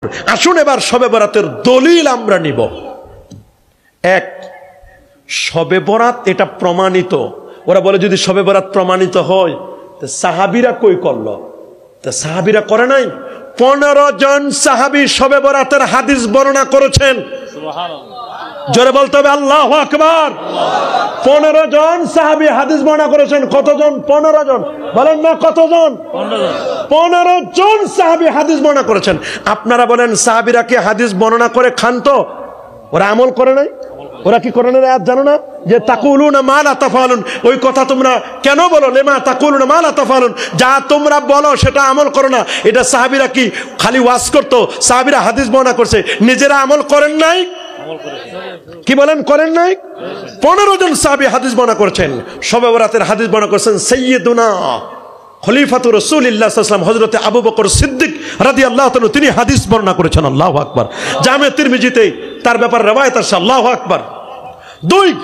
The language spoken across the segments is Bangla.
আসুন এবার শবে বরাতের দলিল আমরা নিব। এক, শবে বরাত এটা প্রমাণিত। ওরা বলে যদি শবে বরাত প্রমাণিত হয় তো সাহাবীরা কই করলো? তা সাহাবীরা করে নাই। 15 জন সাহাবী শবে বরাতের হাদিস বর্ণনা করেছেন। জোরে বলতে হবে আল্লাহু আকবার। 15 জন সাহাবী হাদিস বর্ণনা করেছেন। কতজন? 15 জন। বলেন না কতজন? 15 জন সাহাবী হাদিস বর্ণনা করেছেন। আপনারা বলেন সাহাবীরা কি হাদিস বর্ণনা করে খান? তো ওরা আমল করে নাই? ওরা কি করে নাই? আয়াত জানো না যে তাকুলুনা মা লা তাফালুন? ওই কথা তোমরা কেন বলো? লেমা তাকুলুনা মা লা তাফালুন, যা তোমরা বলো সেটা আমল করো না। এটা সাহাবীরা কি খালি ওয়াজ করতো? সাহাবীরা হাদিস বর্ণনা করছে, নিজেরা আমল করেন নাই? কি বলেন করেন নাই? 15 জন সাহাবী হাদিস বর্ণনা করেছেন। শবে বরাতের হাদিস বর্ণনা করেছেন সাইয়্যিদুনা খলিফাতুর রাসূলুল্লাহ সাল্লাল্লাহু আলাইহি ওয়াসাল্লাম হযরত আবু বকর সিদ্দিক রাদিয়াল্লাহু তাআলা তিনি হাদিস বর্ণনা করেছেন। আল্লাহু আকবার। জামে তিরমিজিতে তার ব্যাপারে রওয়ায়াত আছে। আল্লাহু আকবার। 2,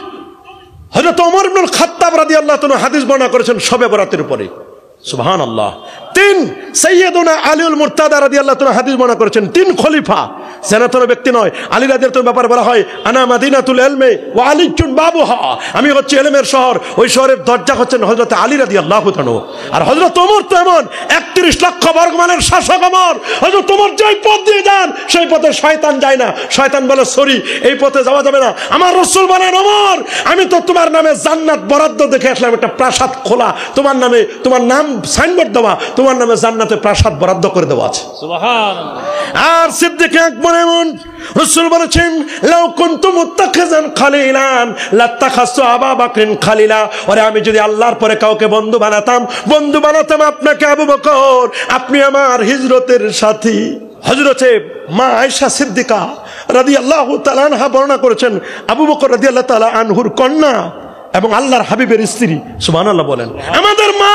হযরত ওমর ইবনুল খাত্তাব রাদিয়াল্লাহু তাআলা হাদিস বর্ণনা করেছেন শবে বরাতের উপরে। সুবহানাল্লাহ। 3, সাইয়্যিদুনা আলীউল মুরতাদা রাদিয়াল্লাহু তাআলা হাদিস বর্ণনা করেছেন। 3 খলিফা, সেনাতন ব্যক্তি নয়। আলী রাদিয়াল্লাহু তাআলার ব্যাপারে বলা হয় আনা মাদিনাতুল ইলমি ওয়া আলীউন বাবুহা, আমি হচ্ছে ইলমের শহর, ওই শহরের দরজা হচ্ছেন হযরত আলী রাদিয়াল্লাহু তাআলা। আর হযরত ওমর তো এমন 31 লক্ষ বর্গমাইলের শাসক ওমর। হযরত ওমর যেই পথ দিয়ে যান সেই পথে শয়তান যায় না। শয়তান বলে সরি, এই পথে যাওয়া যাবে না। আমার রাসূল বলেন ওমর আমি তো তোমার নামে জান্নাত বরাদ্দ দেখে আসলাম, একটা প্রাসাদ খোলা তোমার নামে, তোমার নাম সাইনবোর্ড দেওয়া, তোমার নামে জান্নাতে প্রাসাদ বরাদ্দ করে দেওয়া আছে। সুবহানাল্লাহ। আর সিদ্দিক আকবর এমন, রাসূল বলেছেন লাউ কুনতু মুত্তাখিজান খালিলান লাত্তাখাসু আবু বকরিন খালিলা, ওরে আমি যদি আল্লাহর পরে কাউকে বন্ধু বানাতাম আপনাকে আবু বকর, আপনি আমার হিজরতের সাথী। হযরতে মা আয়েশা সিদ্দিকা রাদিয়াল্লাহু তাআলা আনহা বর্ণনা করেছেন আবু বকর রাদিয়াল্লাহু তাআলা আনহুর কন্যা এবং আল্লাহর হাবিবের স্ত্রী। সুবহানাল্লাহ বলেন। আমাদের মা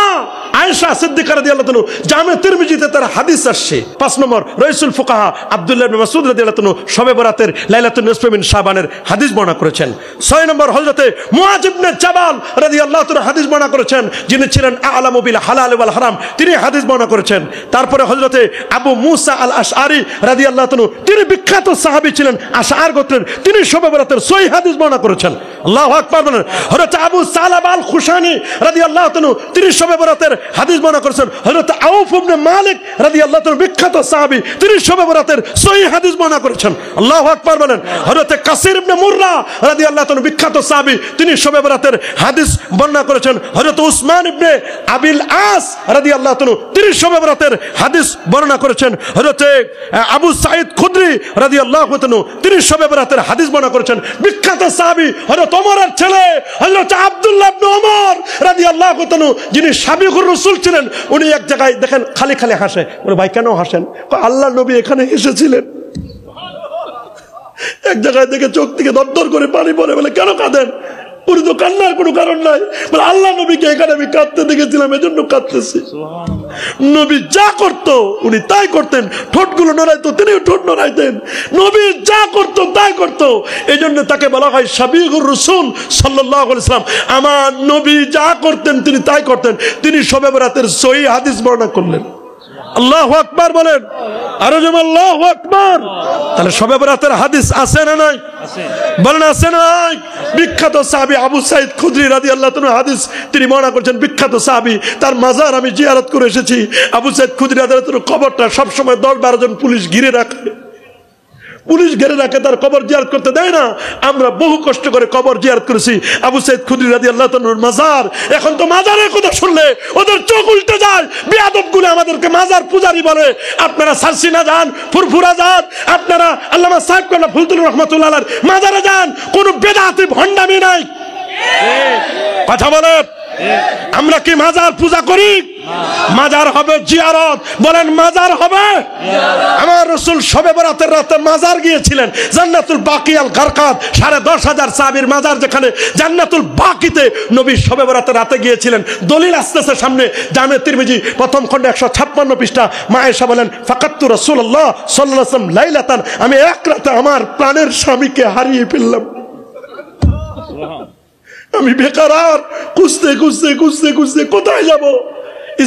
আয়েশা সিদ্দিকা রাদিয়াল্লাহু তাআলা জামে তিরমিজিতে তার হাদিস আসছে। 5 নম্বর রাইসুল ফুকাহা আব্দুল্লাহ ইবনে মাসউদ রাদিয়াল্লাহু তাআলা শবে বরাতের লাইলাতুন নিসফ মিন শাবানের হাদিস বর্ণনা করেছেন। 6 নম্বর হযরতে মুআয ইবনে জাবাল রাদিয়াল্লাহু তাআলা হাদিস বর্ণনা করেছেন, যিনি ছিলেন আ'লামু বিল হালাল ওয়াল হারাম, তিনি হাদিস বর্ণনা করেছেন। তারপরে হযরতে আবু মুসা আল আশআরী রাদিয়াল্লাহু তাআলা, তিনি বিখ্যাত সাহাবী ছিলেন আশআর গোত্রের, তিনি শবে বরাতের সহিহ হাদিস বর্ণনা করেছেন। আল্লাহু আকবার বলেন। হযরত আবু সালাবা আল খুশানী রাদিয়াল্লাহু তাআলা তিনি শবে বরাতের হাদিস বর্ণনা করেছেন। হযরত আউফ ইবনে মালিক রাদিয়াল্লাহু তাআলা বিখ্যাত সাহাবী, তিনি শবে বরাতের সহিহ হাদিস বর্ণনা করেছেন। আল্লাহু আকবার বলেন। হযরত কাসির ইবনে মুররা রাদিয়াল্লাহু তাআলা বিখ্যাত সাহাবী, তিনি শবে বরাতের হাদিস বর্ণনা করেছেন। হযরত উসমান ইবনে আবিল আস রাদিয়াল্লাহু তাআলা তিনি শবে বরাতের হাদিস বর্ণনা করেছেন। হযরত আবু সাঈদ খুদরি রাদিয়াল্লাহু তাআলা তিনি শবে বরাতের হাদিস বর্ণনা করেছেন। বিখ্যাত সাহাবী হযরত ওমরের ছেলে হযরত আব্দুল্লাহ ইবনে ওমর রাদিয়াল্লাহু তাআলা, যিনি সাবিকুর রাসূল ছিলেন, উনি এক জায়গায় দেখেন খালি খালি হাসে। বলে ভাই কেন হাসেন? আল্লাহ নবী এখানে এসেছিলেন। এক জায়গায় দেখে চোখ থেকে দরদর করে পানি পড়ে। বলে কেন কাঁদেন? উনি তো কান্নার কোনো কারণ নাই। বলে আল্লাহ নবীকে এখানে আমি কাঁদতে দেখেছিলাম, এজন্য কাঁদতেছি। নবী যা করতো উনি তাই করতেন। ঠোঁটগুলো নড়াইতো, তিনিও ঠোঁট নড়াইতেন। নবী যা করতো তাই করতো, এই জন্য তাকে বলা হয় সাবিকুর রাসূল সাল্লাল্লাহু আলাইহি ওয়াসাল্লাম। আমার নবী যা করতেন তিনি তাই করতেন। তিনি শবে বরাতের সহিহ হাদিস বর্ণনা করলেন। আল্লাহু আকবার বলেন। আরো যেমন আল্লাহু আকবার। তাহলে শবে বরাতের হাদিস আছে না নাই? বলেন আছে না নাই? বিখ্যাত সাহাবী আবু সাঈদ খুদরি রাদিয়াল্লাহু তাআলা হাদিস তিনি বর্ণনা করেছেন। বিখ্যাত সাহাবী, তার মাজার আমি জিয়ারত করে এসেছি। আবু সাঈদ খুদরি রাদিয়াল্লাহু তাআলা কবরটা সবসময় 10-12 জন পুলিশ ঘিরে রাখে। পুলিশ ঘিরে রাখে, তার কবর জিয়ারত করতে দেয় না। আমরা বহু কষ্ট করে কবর জিয়ারত করেছি আবু সাঈদ খুদরি রাদিয়াল্লাহু তাআলার মাজার। এখন তো মাজারের কথা শুনলে ওদের চোখ উল্টে যায়। বেয়াদবগুলো আমাদেরকে মাজার পূজারি বলে। আপনারা সারসিনা যান, ফুরফুরা যান, আপনারা আল্লামা সাহেব কানা ফুলতুল রহমাতুল্লাহ আলাইহির মাজারে যান, কোনো বেদাতি ভণ্ডামি নাই। কথা বলেন। আমরা কি মাজার পূজা করি? মাজার হবে জিয়ারত। বলেন মাজার হবে। আমার রাসূল শবে বরাতের রাতে মাজার গিয়েছিলেন। জান্নাতুল বাকি আল গারকাত 10,500 সাহাবীর মাজার, যেখানে জান্নাতুল বাকিতে নবী শবে বরাতের রাতে গিয়েছিলেন। দলিল আসতেছে সামনে, জামে তিরমিজি প্রথম খণ্ড 156 পৃষ্ঠা। মা আয়েশা বলেন ফাকাতু রাসূলুল্লাহ সাল্লাল্লাহু আলাইহি ওয়াসাল্লাম লাইলাতান, আমি এক রাতে আমার প্রাণের স্বামীকে হারিয়ে ফেললাম। আমি বেকার, খুঁজতে খুঁজতে খুঁজতে খুঁজতে কোথায় যাব?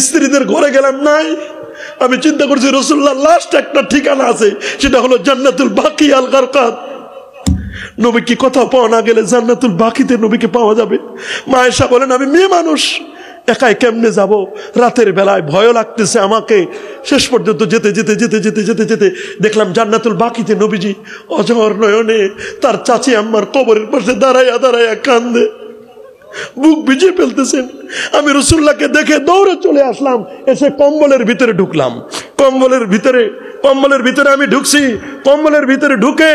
স্ত্রীদের ঘরে গেলাম, নাই। আমি চিন্তা করছি রাসূলুল্লাহ লাস্ট একটা ঠিকানা আছে, সেটা হলো জান্নাতুল বাকি আল গারকাত। নবী কি কোথাও পাওয়া না গেলে জান্নাতুল বাকিতে নবীকে পাওয়া যাবে। মা আয়েশা বলেন আমি মেয়ে মানুষ, একাই কেমনে যাব, রাতের বেলায় ভয় লাগতেছে আমাকে। শেষ পর্যন্ত যেতে যেতে যেতে যেতে যেতে যেতে দেখলাম জান্নাতুল বাকিতে নবীজি অঝর নয়নে তার চাচি আম্মার কবরের পাশে দাঁড়াইয়া দাঁড়াইয়া কান্দে, বুক ভিজিয়ে ফেলতেছেন। আমি রাসূলুল্লাহকে দেখে দৌড়ে চলে আসলাম, এসে কম্বলের ভিতরে ঢুকলাম। কম্বলের ভিতরে আমি ঢুকছি। কম্বলের ভিতরে ঢুকে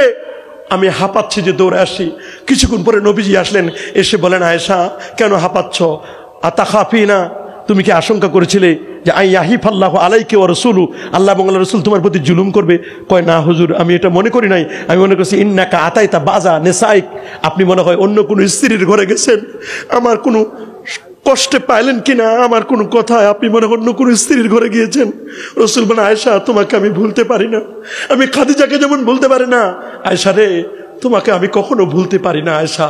আমি হাঁপাচ্ছি যে দৌড়ে আসি। কিছুক্ষণ পরে নবীজি আসলেন, এসে বলেন আয়েশা কেন হাঁপাচ্ছ, আতাখাফিনা, তুমি কি আশঙ্কা করেছিলে যে আইয়াহিফাল্লাহু আলাইকা ওয়া রাসূলু, আল্লাহ এবং আল্লাহর রাসূল তোমার প্রতি জুলুম করবে? কয় না হুজুর, আমি এটা মনে করি নাই। আমি মনে করছি ইন্নাকা আতাইতা বাজা নিসাইক, আপনি মনে হয় অন্য কোনো স্ত্রীর ঘরে গেছেন, আমার কোনো কষ্টে পাইলেন কিনা, আমার কোনো কথায় আপনি মনে অন্য কোনো স্ত্রীর ঘরে গিয়েছেন। রাসূল বলেন আয়েশা তোমাকে আমি ভুলতে পারি না, আমি খাদিজাকে যেমন ভুলতে পারি না, আয়েশা রে তোমাকে আমি কখনো ভুলতে পারি না, আয়েশা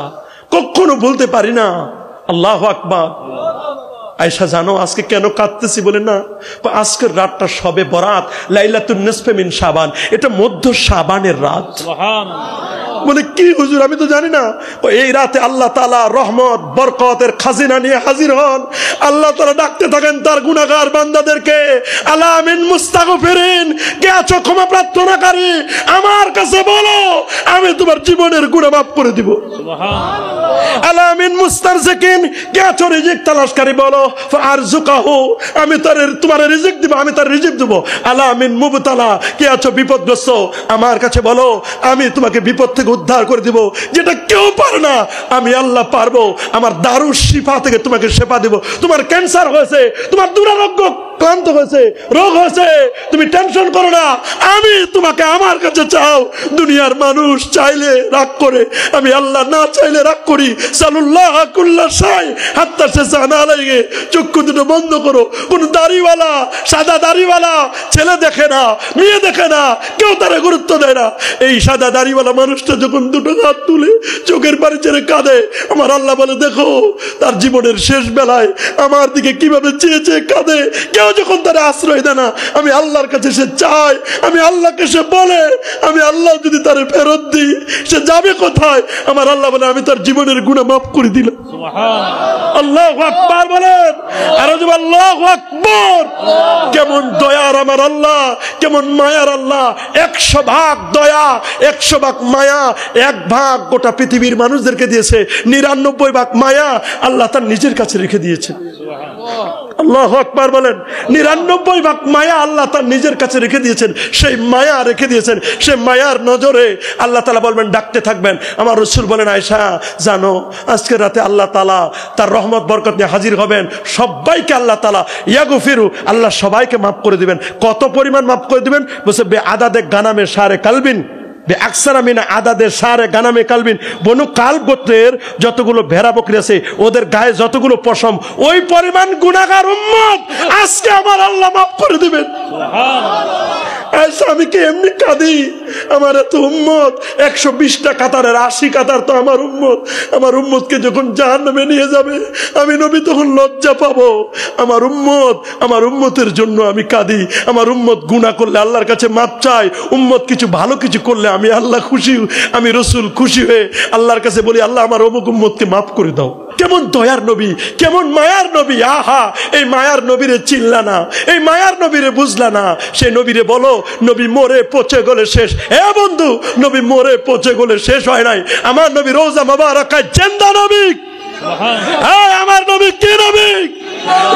কখনো ভুলতে পারি না। আল্লাহু আকবার। আয়েশা জানো আজকে কেন কাঁদতেছি বলে না, আজকের রাতটা শবে বরাত, লাইলাতুন নিসফে মিন শাবান, এটা মধ্য শাবানের রাত। বলে কি হুজুর আমি তো জানি না। এই রাতে আল্লাহ তাআলা রহমত বরকতের খাজিনা নিয়ে হাজির হন। আল্লাহ তাআলা ডাকতে থাকেন তার গুনাহগার বান্দাদেরকে, আলা মিন মুস্তাগফিরিন, কে আছো ক্ষমা প্রার্থনাকারী, আমার কাছে বলো আমি তোমার জীবনের গুনাহ মাফ করে দিব। সুবহানাল্লাহ। আলা মিন মুস্তারজিকিন, কে আছো রিজিক তালাশকারী, বলো ফারজুকাহু, আমি তোমার রিজিক দিব, আমি তার রিজিক দেব। আলা মিন মুবতালা, কে আছো বিপদগ্রস্ত, আমার কাছে বলো আমি তোমাকে বিপদ থেকে উদ্ধার করে দিব, যেটা কেউ পারে না আমি আল্লাহ পারবো। আমার দারুশ শিফা থেকে তোমাকে শেফা দেব। তোমার ক্যান্সার হয়েছে, তোমার দুরারোগ্য ক্লান্ত হয়েছে, রোগ হয়েছে, তুমি টেনশন করো না, আমি তোমাকে আমার কাছে চাও। দুনিয়ার মানুষ চাইলে রাগ করে, আমি আল্লাহ না চাইলে রাগ করি। সাল্লাল্লাহ কুল্লা শাই হাত্তা শানা আলাইহি, চক্ষু দুটো বন্ধ করো। কোন দাড়িওয়ালা, সাদা দাড়িওয়ালা ছেলে দেখে না, মেয়ে দেখে না, কেউ তারা গুরুত্ব দেয় না। এই সাদা দাড়িওয়ালা মানুষটা যখন দুটো হাত তুলে চোখের পানি ছেড়ে কাঁদে, আমার আল্লাহ বলে দেখো তার জীবনের শেষ বেলায় আমার দিকে কিভাবে চেয়ে চেয়ে কাঁদে। কেউ যখন তারা আশ্রয় দেয় না, আমি আল্লাহর কাছে সে চায়, আমি আল্লাহকে সে বলে, আমি আল্লাহ যদি তারে ফেরত দিই সে যাবে কোথায়? আমার আল্লাহ বলে আমি তার জীবনের গুনাহ মাফ করে দিলাম। সুবহানাল্লাহ। আল্লাহু আকবার বলেন, আর জোরে আল্লাহু আকবার। কেমন দয়ার আমার আল্লাহ, কেমন মায়ার আল্লাহ। 100 ভাগ দয়া, 100 ভাগ মায়া, 1 ভাগ গোটা পৃথিবীর মানুষদেরকে দিয়েছে, 99 ভাগ মায়া আল্লাহ তার নিজের কাছে রেখে দিয়েছে। আল্লাহু আকবার বলেন। 99 ভাগ মায়া আল্লাহ তার নিজের কাছে রেখে দিয়েছেন। সেই মায়া রেখে দিয়েছেন, সেই মায়ার নজরে আল্লাহ তাআলা বলবেন ডাকতে থাকবেন। আমার রাসূল বলেন আয়েশা জানো আজকের রাতে আল্লাহ তাআলা তার রহমত বরকত নিয়ে হাজির হবেন। সবাইকে আল্লাহ তাআলা ইয়াগফিরু, আল্লাহ সবাইকে মাফ করে দিবেন। কত পরিমাণ মাফ করে দিবেন? বলছে বে আদাদে গানামে সারে কালবিন, বনু কালব গোত্রের যতগুলো ভেড়া বকরি আছে ওদের গায়ে যতগুলো পশম, ওই পরিমাণ গুনাহগার উম্মত আজকে আমার আল্লাহ মাফ করে দিবেন। আমি কি এমনি কাঁদি? আমার এত উম্মত, 120টা কাতারের 80 কাতার তো আমার উম্মত। আমার উম্মতকে যখন জাহান্নামে নিয়ে যাবে আমি নবী তখন লজ্জা পাবো। আমার উম্মতের জন্য আমি কাঁদি। আমার উম্মত গুনাহ করলে আল্লাহর কাছে মাপ চায়, উম্মত কিছু ভালো কিছু করলে আমি আল্লাহ খুশি, আমি রাসূল খুশি হয়ে আল্লাহর কাছে বলি আল্লাহ আমার অমুক উম্মতকে মাফ করে দাও। কেমন দয়ার নবী, কেমন মায়ার নবী। আহা, এই মায়ার নবীরে চিনলা না, এই মায়ার নবীরে বুঝলা না, সেই নবীরে বলো নবী মরে পচে গলে শেষ। এ বন্ধু, নবী মরে পচে গলে শেষ হয় নাই। আমার নবী রোজা মোবারকায় জিন্দা নবী। সুবহানাল্লাহ। আমার নবী কি নবী?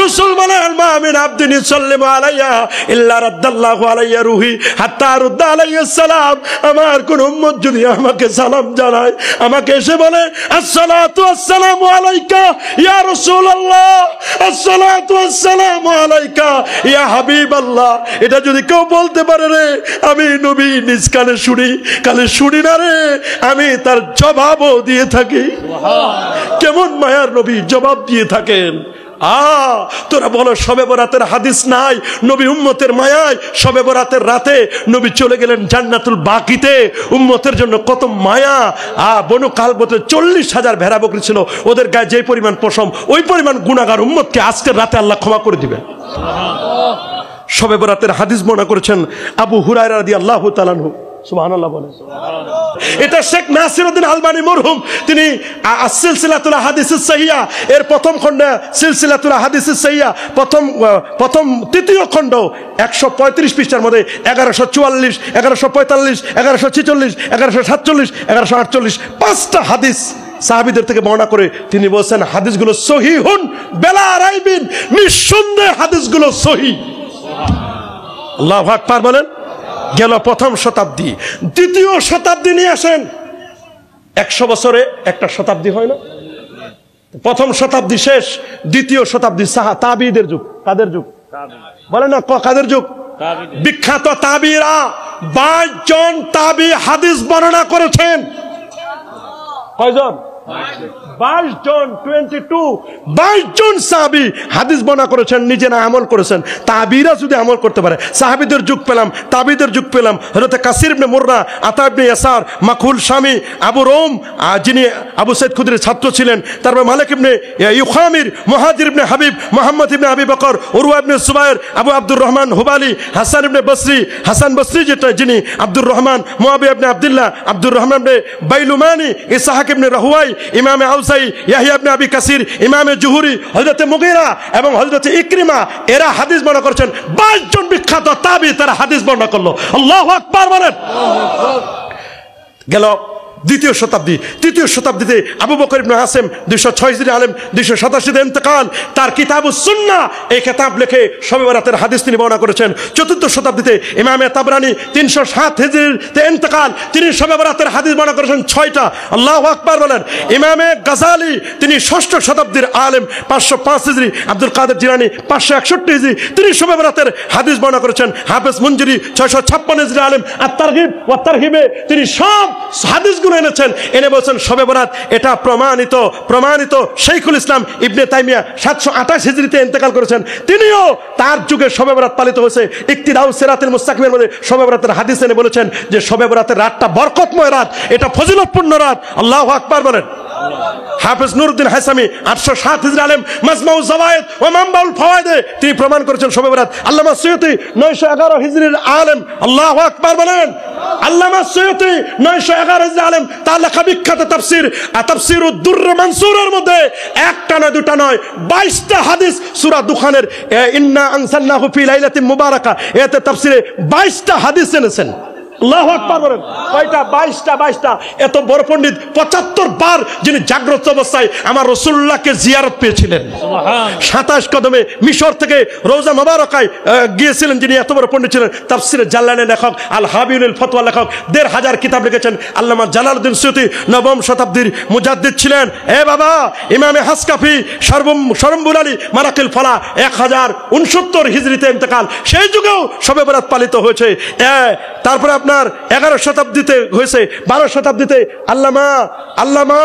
রাসূল বলেন মা মিন আবদিন ইসাল্লিমু আলাইয়া ইল্লা রাদ্দাল্লাহু আলাইয়া রূহি হাত্তা রুদ্দা আলাইহিস সালাম। আমার কোন উম্মত যদি আমাকে সালাম জানায়, আমাকে এসে বলে আসসালাতু আসসালামু আলাইকা ইয়া রাসূলুল্লাহ, আসসালাতু আসসালামু আলাইকা ইয়া হাবিবাল্লাহ, এটা যদি কেউ বলতে পারে রে আমি নবী নিজ কানে শুনি না রে, আমি তার জবাবও দিয়ে থাকি। সুবহানাল্লাহ। কেমন মায়ার নবী জবাব দিয়ে থাকেন। তোরা বলো শবে বরাতের হাদিস নাই? নবী উম্মতের মায়ায় শবে বরাতের রাতে নবী চলে গেলেন জান্নাতুল বাকিতে। উম্মতের জন্য কত মায়া। বনু কালবতে 40,000 ভেড়া বকরি ছিল, ওদের গায়ে যে পরিমাণ পশম, ওই পরিমাণ গুনাহগার উম্মতকে আজকের রাতে আল্লাহ ক্ষমা করে দিবেন। শবে বরাতের হাদিস বর্ণনা করেছেন আবু হুরায়রা রাদিয়াল্লাহু তাআলা আনহু। সুবহানাল্লাহ বলেন। এটা শেখ নাসিরউদ্দিন আলবানী মরহুম তিনি সিলসিলাতুল আহাদিসিস সহিহা এর প্রথম খণ্ড, সিলসিলাতুল আহাদিসিস সহিহা প্রথম তৃতীয় খণ্ড 135 পৃষ্ঠার মধ্যে 1144, 1145, 1146, 1147, 1148 পাঁচটা হাদিস সাহাবীদের থেকে বর্ণনা করে তিনি বলছেন হাদিসগুলো সহিহুন বেলা রাইবিন, নিঃসন্দেহে হাদিসগুলো সহিহ। আল্লাহু আকবার বলেন। গেল প্রথম শতাব্দী, দ্বিতীয় শতাব্দী নিয়ে আসেন। 100 বছরে একটা শতাব্দী হয় না? প্রথম শতাব্দী শেষ, দ্বিতীয় শতাব্দী তাবিঈদের যুগ। কাদের যুগ বলেন না? কাদের যুগ? বিখ্যাত তাবিঈরা 22 জন তাবি হাদিস বর্ণনা করেছেন। কয়জন? 22 জন, 22 জন সাহাবী হাদিস বর্ণনা করেছেন, নিজেরা আমল করেছেন। তাবিরা যদি আমল করতে পারে, সাহাবীদের যুগ পেলাম, তাবিদের যুগ পেলাম। হযরত কাসির ইবনে মুররা, আতা ইবনে ইয়াসার, মাকহুল শামী, আবু রোম যিনি আবু সাইদ খুদরির ছাত্র ছিলেন, তারপর মালিক ইবনে ইউখামির, মুহাজির ইবনে হাবিব, মুহাম্মদ ইবনে আবি বকর, উরওয়া ইবনে সুবাইর, আবু আব্দুর রহমান হুবালি, হাসান ইবনে বসরি, হাসান বসরি যিনি আব্দুর রহমান, মুআবিয়া ইবনে আব্দুল্লাহ, আব্দুর রহমান ইবনে বাইলুমানি, ইসহাক ইবনে রাহুয়াই, ইমামে আউসাই, ইয়াহিয়া ইবনে আবি কাসির, ইমামে জুহুরি, হযরত মুগীরা এবং হযরত ইকরিমা এরা হাদিস বর্ণনা করেছেন। 22 জন বিখ্যাত তাবী তারা হাদিস বর্ণনা করলো। আল্লাহু আকবার বলেন। গেল দ্বিতীয় শতাব্দী, তৃতীয় শতাব্দীতে আবু বকর ইবনে আসেম 206 হিজরি আলেম, 287 ইন্তেকাল, তার কিতাবুস সুন্নাহ এই কিতাব লিখে শবে বরাতের হাদিস তিনি বর্ণনা করেছেন। চতুর্থ শতাব্দীতে ইমামে তাবরানী 307 হিজরিতে ইন্তেকাল, তিনি শবে বরাতের হাদিস বর্ণনা করেছেন 6টা। আল্লাহু আকবার বলেন। ইমামে গাজালি তিনি ষষ্ঠ শতাব্দীর আলেম, 505 হিজরি, আব্দুল কাদের জিলানী 561 হিজরি, তিনি শবে বরাতের হাদিস বর্ণনা করেছেন। হাফেজ মুনজিরি 656 হিজরি আলেম, আত-তারগিব ওয়া তারহিবে তিনি সব হাদিসগুলো এনেছেন, এনে বলছেন শবে বরাত এটা প্রমাণিত। শাইখুল ইসলাম ইবনে তাইমিয়া 728 হিজরিতে ইন্তেকাল করেছেন, তিনিও তার যুগে শবে বরাত পালিত হয়েছে। ইকতিদাউস সিরাতুল মুস্তাকিমের মধ্যে শবে বরাতের হাদিস এনে বলেছেন যে শবে বরাতের রাতটা বরকতময় রাত, এটা ফজিলতপূর্ণ রাত। আল্লাহু আকবার বলেন। হাফেজ নুরউদ্দিন হাসামি 807 হিজরি আলেম, মাজমাউজ জাওয়ায়েদ ওয়া মানবাউল ফাওয়ায়েদে তিনি প্রমাণ করেছেন শবে বরাত। আল্লামা সুয়ুতী 911 হিজরির আলেম। আল্লাহু আকবার বলেন। আল্লামা সুয়ুতী 911 হিজরি আলেম, তার লেখা বিখ্যাত তাফসীর তাফসীরুদ দুরর মানসুরের মধ্যে একটা নয় দুটা নয় 22টা হাদিস সূরা দুখানের ইন্না আনসালনাহু ফি লাইলাতিন মুবারাকা এতে তাফসীরে 22টা হাদিস এনেছেন। আল্লাহু আকবার বলেন। কয়টা? 22টা। এত বড় পণ্ডিত 75 বার যিনি জাগ্রত অবস্থায় আমার রাসূলুল্লাহকে জিয়ারত পেয়েছিলেন। সুবহান। 27 কদমে মিশর থেকে রওজা মুবারাকায় গিয়েছিলেন যিনি এত বড় পণ্ডিত ছিলেন। তাফসীরে জালালাইনের লেখক, আল হাবিউল ফতোয়া লেখক, 1500 কিতাব লিখেছেন। আল্লামা জালালউদ্দিন সুয়ুতী 9ম শতাব্দীর মুজাদ্দিদ ছিলেন। বাবা ইমামে হাসকাফি শরম্বুল আলী মারাকিল ফালা 1069 হিজরিতে ইন্তেকাল, সেই যুগেও শবে বরাত পালিত হয়েছে। তারপরে আপনার 11 শতাব্দীতে হয়েছে, 12 শতাব্দীতে আল্লামা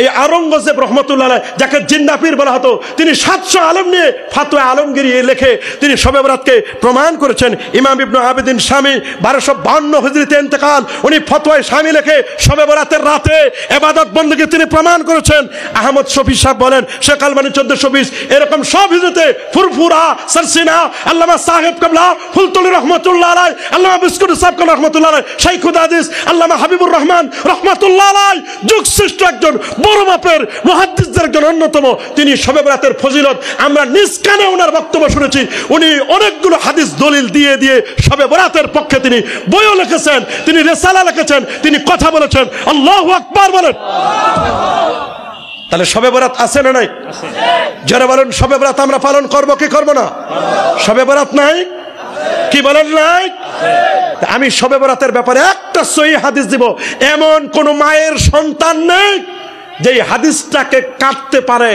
এই আওরঙ্গজেব রহমতুল্লাহ আলাইহ, যাকে জিন্নাপীর বলা হতো, তিনি 700 আলম নিয়ে ফাতোয়া আলমগীরি লেখে তিনি শবে বরাতকে প্রমাণ করেছেন। ইমাম ইবনে আবিদিন শামী 1252 হিজরিতে ইন্তেকাল, উনি ফতোয়ায়ে শামী লেখে শবে বরাতের রাতে ইবাদত বندگی তিনি প্রমাণ করেছেন। আহমদ শফি সাহেব বলেন, শেখ আলবানী 1420, এরকম সব হিজরিতে ফুরফুরা, সরসিনা, আল্লামা সাহেব কাবলা ফুলতুলি রহমতুল্লাহ আলাইহ, আল্লামা বিস্কুট সাহেব কাবলা রহমতুল্লাহ আলাইহ, শাইখুল হাদিস আল্লামা হাবিবুর রহমান রহমতুল্লাহ আলাইহ, যুগ শ্রেষ্ঠ একজন বড় মাপের মুহাদ্দিসদের একজন অন্যতম। তিনি শবে বরাতের ফজিলত আমরা নিজ কানে ওনার বক্তব্য শুনেছি। উনি অনেকগুলো হাদিস দলিল দিয়ে শবে বরাতের পক্ষে তিনি বইও লিখেছেন, তিনি রিসালা লিখেছেন, তিনি কথা বলেছেন। আল্লাহু আকবার বলেন। তাহলে শবে বরাত আছে না নাই? যারা বলেন শবে বরাত আমরা পালন করব কি করব না? শবে বরাত নাই কি বলেন নাই? আমি শবে বরাতের ব্যাপারে একটা সহিহ হাদিস দিব। এমন কোন মায়ের সন্তান নেই যে হাদিসটাকে কাটতে পারে।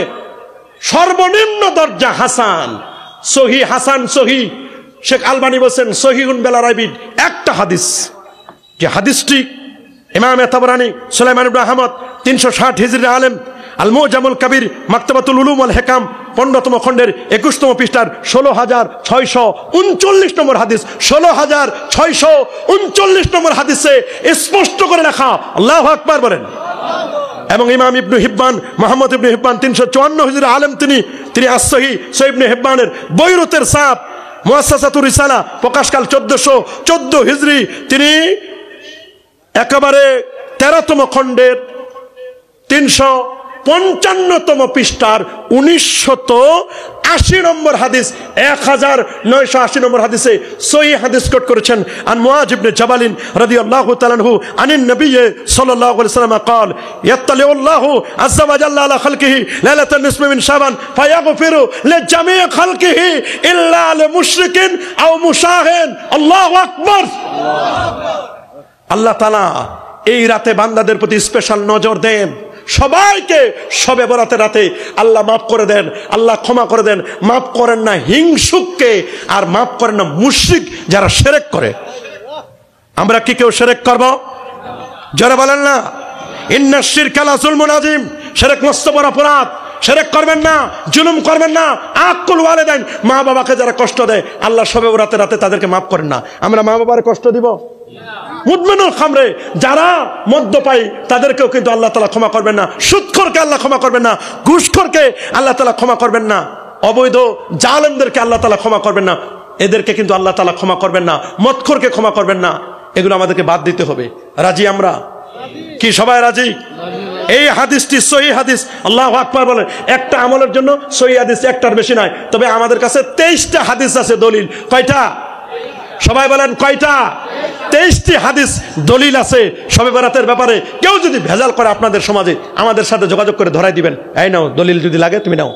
সর্বনিম্ন দরজা হাসান, সহি, হাসান সহি। শেখ আলবানী বলেন সহিহুন বিলা রাইবিন, একটা হাদিস, যে হাদিসটি ইমামে তাবরানী সুলাইমান ইবনে আহমদ 360 হিজরি আলেম, আল মুজামুল কবির, মাকতাবাতুল উলুম ওয়াল হিকাম 15তম খণ্ডের 21তম পৃষ্ঠার 16639 নম্বর হাদিস, 16639 নম্বর হাদিসে স্পষ্ট করে লেখা। আল্লাহু আকবার বলেন। এবং ইমাম ইবনে হিব্বান, মুহাম্মদ ইবনে হিব্বান 354 হিজরি আলেম, তিনি as-সহিহ সহিহ ইবনে হিব্বানের বৈরুতের সাপ মুআসসাসাতুর রিসালা প্রকাশকাল 1414 হিজরি। তিনি একেবারে 13তম খণ্ডের 355তম পৃষ্ঠার 1980 নম্বর হাদিস, 1980 নম্বর হাদিসে সহিহ হাদিস কোট করেছেন। আন মুআয ইবনে জাবালিন রাদিয়াল্লাহু তাআলা আনহু আনিন নবী সাল্লাল্লাহু আলাইহি ওয়াসাল্লাম قال يطلع الله عز وجل على خلقه ليلة النصف من شعبان فيغفر لجميع خلقه إلا لمشرك أو مشاهد। الله أكبر। আল্লাহ তাআলা এই রাতে বান্দাদের প্রতি স্পেশাল নজর দেন। সবাইকে শবে বরাতের রাতে আল্লাহ মাফ করে দেন, আল্লাহ ক্ষমা করে দেন। মাফ করেন না হিংসুককে, আর মাফ করেন না মুশরিক যারা শিরক করে। আমরা কি কেউ শিরক করব? যারা বলেন না ইন্নাশ শিরকা লা যুলমুন আযীম, শিরক মস্ত বড় অপরাধ। শিরক করবেন না, জুলুম করবেন না। আকুল ওয়ালিদাইন, মা বাবাকে যারা কষ্ট দেয় আল্লাহ শবে বরাতের রাতে তাদেরকে মাফ করেন না। আমরা মা বাবার কষ্ট দিব? মুদমিনুল খামরে, যারা মদ্যপায়ী তাদেরকেও কিন্তু আল্লাহ তাআলা ক্ষমা করবেন না। সুদখোরকে আল্লাহ ক্ষমা করবেন না। ঘুষখোরকে আল্লাহ তাআলা ক্ষমা করবেন না। অবৈধ জালেমদেরকে আল্লাহ তাআলা ক্ষমা করবেন না। এদেরকে কিন্তু আল্লাহ তাআলা ক্ষমা করবেন না। মদখোরকে ক্ষমা করবেন না। এগুলো আমাদেরকে বাদ দিতে হবে। রাজি আমরা? কি সবাই রাজি? এই হাদিসটি সহিহ হাদিস। আল্লাহু আকবার বলেন। একটা আমলের জন্য সহিহ হাদিস একটার বেশি নয়, তবে আমাদের কাছে 23টা হাদিস আছে দলিল। কয়টা? সবাই বলেন কয়টা? 23টি হাদিস দলিল আছে শবে বরাতের ব্যাপারে। কেউ যদি ভেজাল করে আপনাদের সমাজে, আমাদের সাথে যোগাযোগ করে ধরাই দিবেন। এই নাও দলিল, যদি লাগে তুমি নাও।